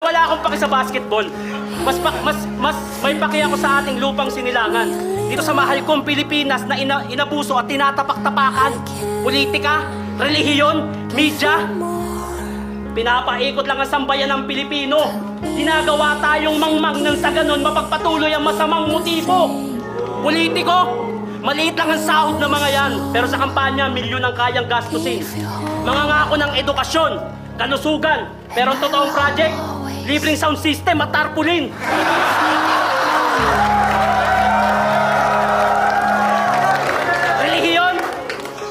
wala akong paki sa basketball. Mas may paki ako sa ating lupang sinilangan. Dito sa mahal kong Pilipinas na inabuso at tinatapak-tapakan. Politika, relihiyon, media. Pinapaikot lang ang sambayan ng Pilipino. Ginagawa tayong mangmang nang sa ganon mapagpatuloy ang masamang motibo. Politiko, maliit lang ang sahod ng mga yan, pero sa kampanya, milyon ang kayang gastusin. Mga ngako ng edukasyon, kalusugan, pero ang totoong project, libreng sound system at tarpaulin.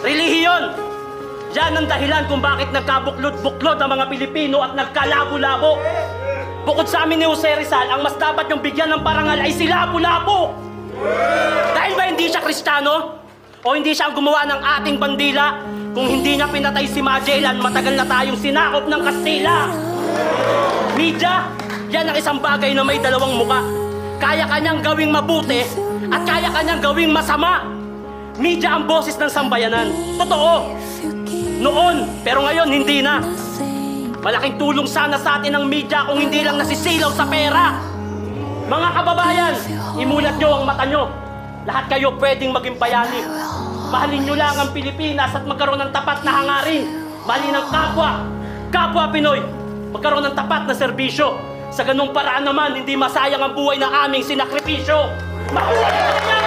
Relihiyon. Yan ang dahilan kung bakit nagkabuklod-buklod ang mga Pilipino at nagkalabo-labo. Bukod sa amin ni Jose Rizal, ang mas dapat yung bigyan ng parangal ay si Lapu-Lapu. Dahil ba hindi siya Kristiyano? O hindi siya ang gumawa ng ating bandila? Kung hindi niya pinatay si Magellan, matagal na tayong sinakop ng Kastila. Media, yan ang isang bagay na may dalawang muka. Kaya kanyang gawing mabuti at kaya kanyang gawing masama. Media ang boses ng sambayanan. Totoo. Noon, pero ngayon hindi na. Malaking tulong sana sa atin ang media kung hindi lang nasisilaw sa pera. Mga kababayan, imulat nyo ang mata nyo. Lahat kayo pwedeng maging bayani. Mahalin nyo lang ang Pilipinas at magkaroon ng tapat na hangarin. Mahalin ang kapwa Pinoy. Magkaroon ng tapat na serbisyo. Sa ganung paraan naman, hindi masayang ang buhay na aming sinakripisyo. Mahalin nyo!